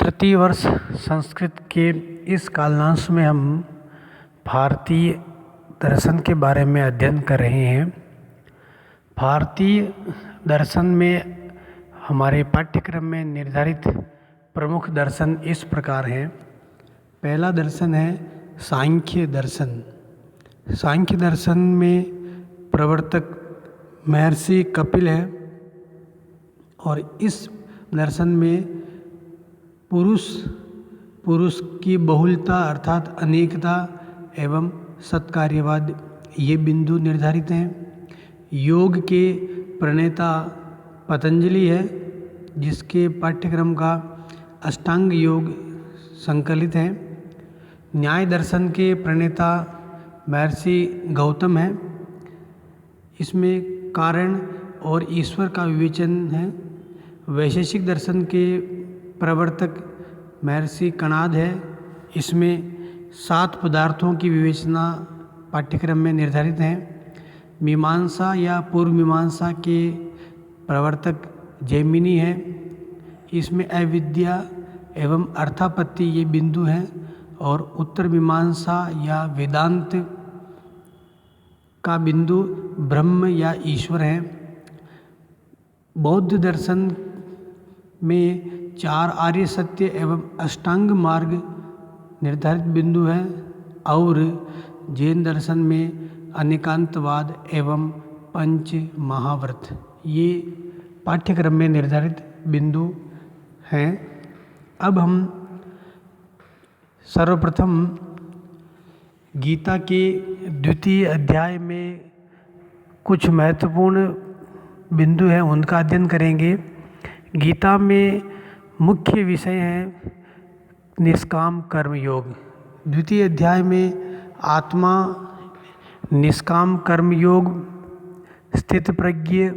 तृतीय वर्ष संस्कृत के इस कालांश में हम भारतीय दर्शन के बारे में अध्ययन कर रहे हैं। भारतीय दर्शन में हमारे पाठ्यक्रम में निर्धारित प्रमुख दर्शन इस प्रकार हैं। पहला दर्शन है सांख्य दर्शन। सांख्य दर्शन में प्रवर्तक महर्षि कपिल है और इस दर्शन में पुरुष की बहुलता अर्थात अनेकता एवं सत्कार्यवाद ये बिंदु निर्धारित हैं। योग के प्रणेता पतंजलि है, जिसके पाठ्यक्रम का अष्टांग योग संकलित है। न्याय दर्शन के प्रणेता महर्षि गौतम है। इसमें कारण और ईश्वर का विवेचन है। वैशेषिक दर्शन के प्रवर्तक महर्षि कणाद है। इसमें 7 पदार्थों की विवेचना पाठ्यक्रम में निर्धारित है। मीमांसा या पूर्व मीमांसा के प्रवर्तक जैमिनी है। इसमें अविद्या एवं अर्थापत्ति ये बिंदु हैं और उत्तर मीमांसा या वेदांत का बिंदु ब्रह्म या ईश्वर है। बौद्ध दर्शन में 4 आर्य सत्य एवं अष्टांग मार्ग निर्धारित बिंदु है और जैन दर्शन में अनेकांतवाद एवं पंच महाव्रत ये पाठ्यक्रम में निर्धारित बिंदु हैं। अब हम सर्वप्रथम गीता के द्वितीय अध्याय में कुछ महत्वपूर्ण बिंदु हैं, उनका अध्ययन करेंगे। गीता में मुख्य विषय है निष्काम कर्म योग। द्वितीय अध्याय में आत्मा, निष्काम कर्म योग, स्थित प्रज्ञ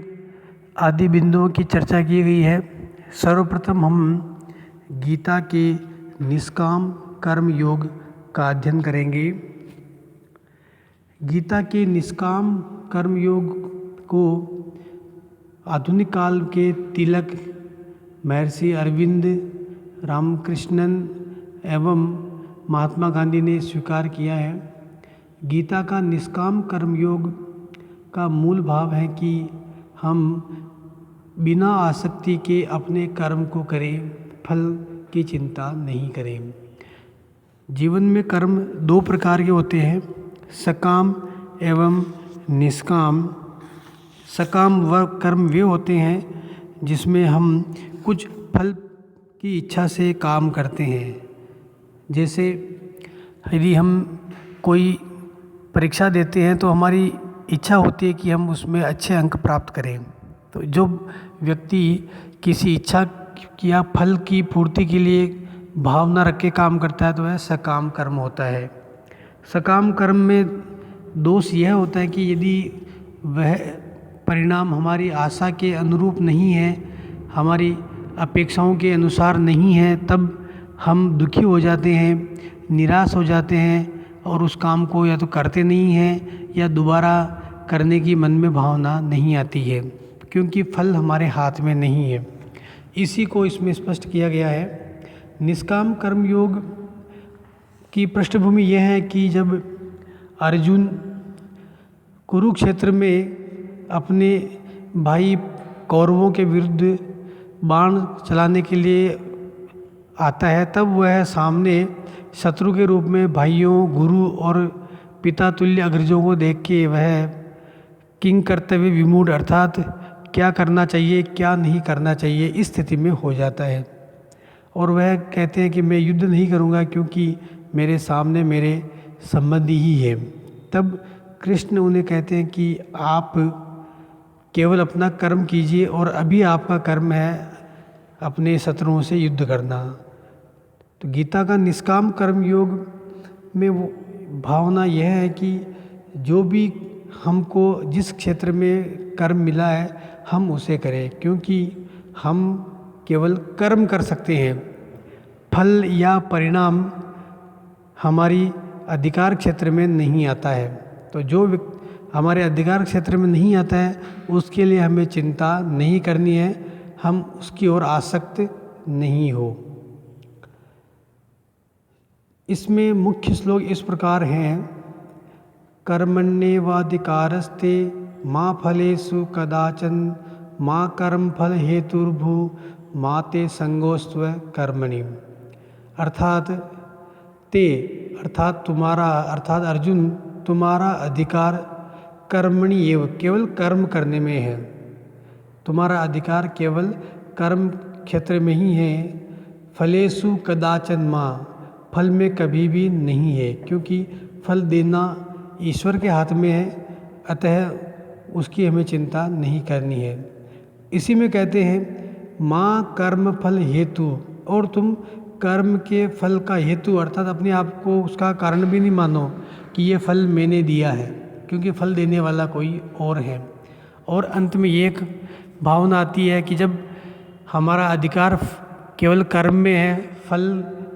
आदि बिंदुओं की चर्चा की गई है। सर्वप्रथम हम गीता के निष्काम कर्म योग का अध्ययन करेंगे। गीता के निष्काम कर्म योग को आधुनिक काल के तिलक महर्षि अरविंद, रामकृष्णन एवं महात्मा गांधी ने स्वीकार किया है। गीता का निष्काम कर्म योग का मूल भाव है कि हम बिना आसक्ति के अपने कर्म को करें, फल की चिंता नहीं करें। जीवन में कर्म 2 प्रकार के होते हैं, सकाम एवं निष्काम। सकाम वह कर्म वे होते हैं जिसमें हम कुछ फल की इच्छा से काम करते हैं। जैसे यदि हम कोई परीक्षा देते हैं तो हमारी इच्छा होती है कि हम उसमें अच्छे अंक प्राप्त करें। तो जो व्यक्ति किसी इच्छा या फल की पूर्ति के लिए भावना रख के काम करता है तो वह सकाम कर्म होता है। सकाम कर्म में दोष यह होता है कि यदि वह परिणाम हमारी आशा के अनुरूप नहीं है, हमारी अपेक्षाओं के अनुसार नहीं है, तब हम दुखी हो जाते हैं, निराश हो जाते हैं और उस काम को या तो करते नहीं हैं या दोबारा करने की मन में भावना नहीं आती है, क्योंकि फल हमारे हाथ में नहीं है। इसी को इसमें स्पष्ट किया गया है। निष्काम कर्म योग की पृष्ठभूमि यह है कि जब अर्जुन कुरुक्षेत्र में अपने भाई कौरवों के विरुद्ध बाण चलाने के लिए आता है, तब वह सामने शत्रु के रूप में भाइयों, गुरु और पिता तुल्य अग्रजों को देख के वह किंग कर्तव्य विमूढ़ अर्थात क्या करना चाहिए क्या नहीं करना चाहिए इस स्थिति में हो जाता है और वह कहते हैं कि मैं युद्ध नहीं करूँगा क्योंकि मेरे सामने मेरे संबंधी ही है। तब कृष्ण उन्हें कहते हैं कि आप केवल अपना कर्म कीजिए और अभी आपका कर्म है अपने शत्रुओं से युद्ध करना। तो गीता का निष्काम कर्म योग में वो भावना यह है कि जो भी हमको जिस क्षेत्र में कर्म मिला है हम उसे करें, क्योंकि हम केवल कर्म कर सकते हैं। फल या परिणाम हमारी अधिकार क्षेत्र में नहीं आता है। तो जो हमारे अधिकार क्षेत्र में नहीं आता है उसके लिए हमें चिंता नहीं करनी है, हम उसकी ओर आसक्त नहीं हो। इसमें मुख्य श्लोक इस प्रकार हैं। कर्मण्येवाधिकारस्ते माँ फलेषु कदाचन माँ कर्म फल हेतुर्भु माँ ते संगोस्त्व कर्मणि। अर्थात ते अर्थात तुम्हारा, अर्थात अर्जुन तुम्हारा अधिकार कर्मणि एव केवल कर्म करने में है। तुम्हारा अधिकार केवल कर्म क्षेत्र में ही है। फलेषु कदाचन माँ, फल में कभी भी नहीं है, क्योंकि फल देना ईश्वर के हाथ में है, अतः उसकी हमें चिंता नहीं करनी है। इसी में कहते हैं माँ कर्म फल हेतु, और तुम कर्म के फल का हेतु अर्थात अपने आप को उसका कारण भी नहीं मानो कि ये फल मैंने दिया है, क्योंकि फल देने वाला कोई और है। और अंत में ये एक भावना आती है कि जब हमारा अधिकार केवल कर्म में है, फल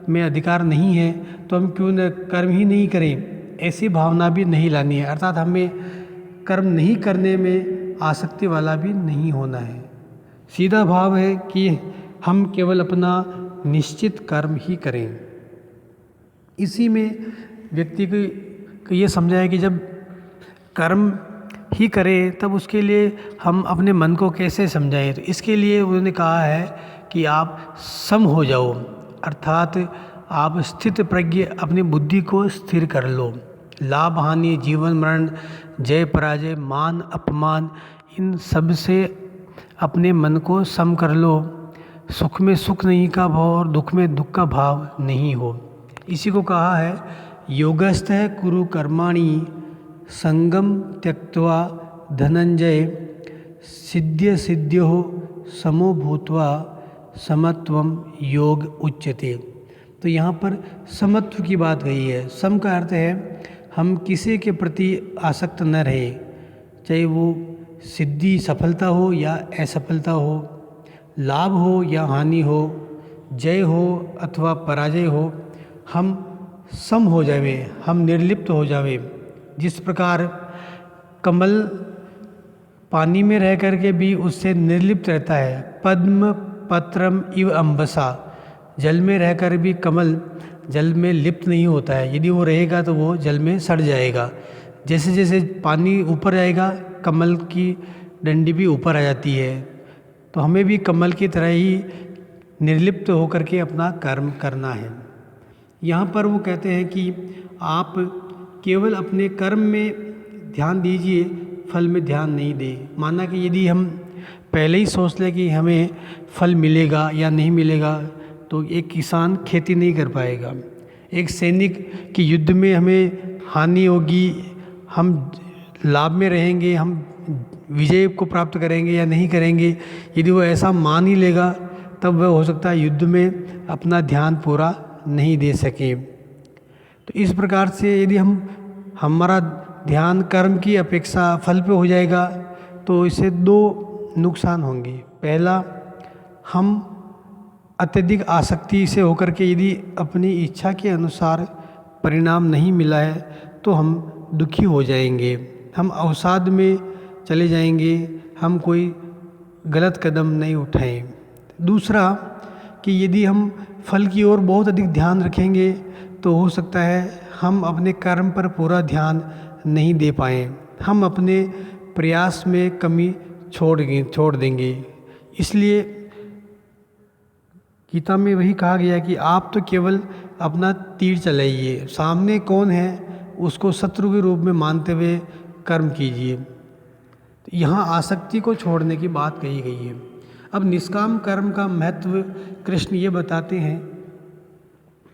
में अधिकार नहीं है, तो हम क्यों न कर्म ही नहीं करें, ऐसी भावना भी नहीं लानी है। अर्थात हमें कर्म नहीं करने में आसक्ति वाला भी नहीं होना है। सीधा भाव है कि हम केवल अपना निश्चित कर्म ही करें। इसी में व्यक्ति को ये समझाया कि जब कर्म ही करें तब उसके लिए हम अपने मन को कैसे समझाएं। तो इसके लिए उन्होंने कहा है कि आप सम हो जाओ, अर्थात आप स्थित प्रज्ञ अपनी बुद्धि को स्थिर कर लो। लाभ हानि, जीवन मरण, जय पराजय, मान अपमान, इन सब से अपने मन को सम कर लो। सुख में सुख नहीं का भाव और दुख में दुख का भाव नहीं हो। इसी को कहा है योगस्थः कुरु कर्माणि संगम त्यक्त्वा धनंजय सिद्ध्य सिद्ध्यो समो भूत्वा समत्वम योग उच्यते। तो यहाँ पर समत्व की बात कही है। सम का अर्थ है हम किसी के प्रति आसक्त न रहे, चाहे वो सिद्धि सफलता हो या असफलता हो, लाभ हो या हानि हो, जय हो अथवा पराजय हो, हम सम हो जावे, हम निर्लिप्त हो जावे। जिस प्रकार कमल पानी में रह करके भी उससे निर्लिप्त रहता है, पद्म पत्रम इव अम्बसा, जल में रहकर भी कमल जल में लिप्त नहीं होता है। यदि वो रहेगा तो वो जल में सड़ जाएगा। जैसे जैसे पानी ऊपर जाएगा कमल की डंडी भी ऊपर आ जाती है। तो हमें भी कमल की तरह ही निर्लिप्त होकर के अपना कर्म करना है। यहाँ पर वो कहते हैं कि आप केवल अपने कर्म में ध्यान दीजिए, फल में ध्यान नहीं दें। माना कि यदि हम पहले ही सोच लें कि हमें फल मिलेगा या नहीं मिलेगा, तो एक किसान खेती नहीं कर पाएगा। एक सैनिक की युद्ध में हमें हानि होगी, हम लाभ में रहेंगे, हम विजय को प्राप्त करेंगे या नहीं करेंगे, यदि वो ऐसा मान ही लेगा तब वह हो सकता है युद्ध में अपना ध्यान पूरा नहीं दे सके। तो इस प्रकार से यदि हमारा ध्यान कर्म की अपेक्षा फल पे हो जाएगा तो इससे दो नुकसान होंगे। पहला, हम अत्यधिक आसक्ति से होकर के यदि अपनी इच्छा के अनुसार परिणाम नहीं मिला है तो हम दुखी हो जाएंगे, हम अवसाद में चले जाएंगे, हम कोई गलत कदम नहीं उठाएं। दूसरा कि यदि हम फल की ओर बहुत अधिक ध्यान रखेंगे तो हो सकता है हम अपने कर्म पर पूरा ध्यान नहीं दे पाएँ, हम अपने प्रयास में कमी छोड़ देंगे। इसलिए गीता में वही कहा गया कि आप तो केवल अपना तीर चलाइए, सामने कौन है उसको शत्रु के रूप में मानते हुए कर्म कीजिए। तो यहाँ आसक्ति को छोड़ने की बात कही गई है। अब निष्काम कर्म का महत्व कृष्ण ये बताते हैं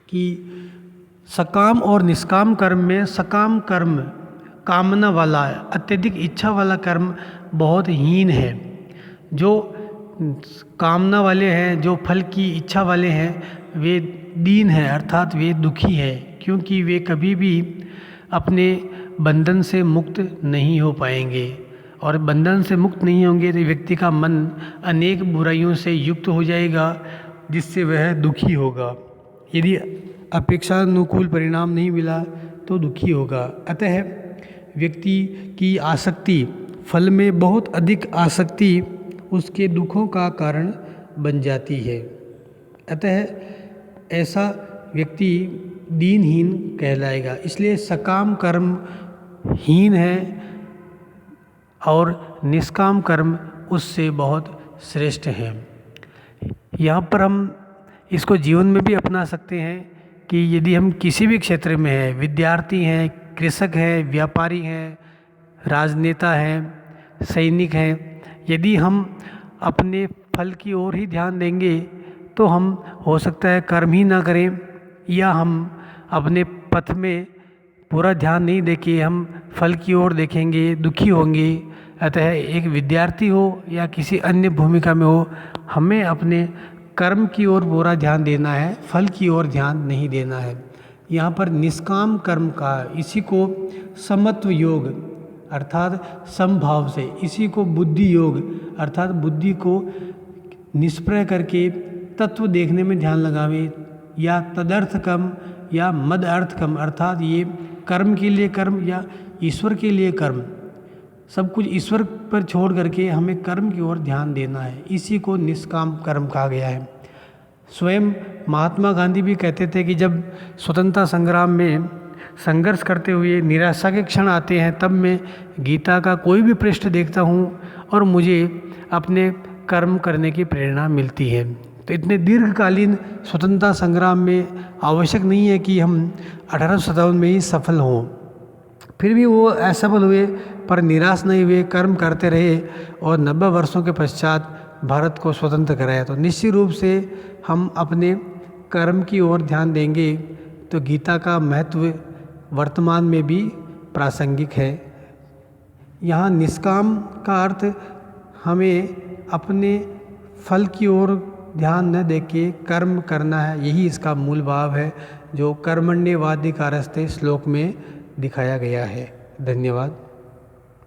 कि सकाम और निष्काम कर्म में सकाम कर्म कामना वाला, अत्यधिक इच्छा वाला कर्म बहुत हीन है। जो कामना वाले हैं, जो फल की इच्छा वाले हैं, वे दीन हैं, अर्थात वे दुखी हैं, क्योंकि वे कभी भी अपने बंधन से मुक्त नहीं हो पाएंगे। और बंधन से मुक्त नहीं होंगे तो व्यक्ति का मन अनेक बुराइयों से युक्त हो जाएगा, जिससे वह दुखी होगा। यदि अपेक्षानुकूल परिणाम नहीं मिला तो दुखी होगा। अतः व्यक्ति की आसक्ति, फल में बहुत अधिक आसक्ति उसके दुखों का कारण बन जाती है। अतः ऐसा व्यक्ति दीनहीन कहलाएगा। इसलिए सकाम कर्म हीन है और निष्काम कर्म उससे बहुत श्रेष्ठ है। यहाँ पर हम इसको जीवन में भी अपना सकते हैं कि यदि हम किसी भी क्षेत्र में हैं, विद्यार्थी हैं, कृषक हैं, व्यापारी हैं, राजनेता हैं, सैनिक हैं, यदि हम अपने फल की ओर ही ध्यान देंगे तो हम हो सकता है कर्म ही ना करें, या हम अपने पथ में पूरा ध्यान नहीं देके हम फल की ओर देखेंगे, दुखी होंगे। अतः एक विद्यार्थी हो या किसी अन्य भूमिका में हो, हमें अपने कर्म की ओर पूरा ध्यान देना है, फल की ओर ध्यान नहीं देना है। यहाँ पर निष्काम कर्म का, इसी को समत्व योग अर्थात समभाव से, इसी को बुद्धि योग अर्थात बुद्धि को निष्प्रय करके तत्व देखने में ध्यान लगावे, या तदर्थ कर्म या मद अर्थ कर्म अर्थात ये कर्म के लिए कर्म या ईश्वर के लिए कर्म, सब कुछ ईश्वर पर छोड़ करके हमें कर्म की ओर ध्यान देना है। इसी को निष्काम कर्म कहा गया है। स्वयं महात्मा गांधी भी कहते थे कि जब स्वतंत्रता संग्राम में संघर्ष करते हुए निराशा के क्षण आते हैं, तब मैं गीता का कोई भी पृष्ठ देखता हूँ और मुझे अपने कर्म करने की प्रेरणा मिलती है। तो इतने दीर्घकालीन स्वतंत्रता संग्राम में आवश्यक नहीं है कि हम 1857 में ही सफल हों, फिर भी वो असफल हुए पर निराश नहीं हुए, कर्म करते रहे और 90 वर्षों के पश्चात भारत को स्वतंत्र कराया। तो निश्चित रूप से हम अपने कर्म की ओर ध्यान देंगे तो गीता का महत्व वर्तमान में भी प्रासंगिक है। यहाँ निष्काम का अर्थ हमें अपने फल की ओर ध्यान न देके कर्म करना है, यही इसका मूल भाव है जो कर्मण्येवाधिकारस्ते श्लोक में दिखाया गया है। धन्यवाद।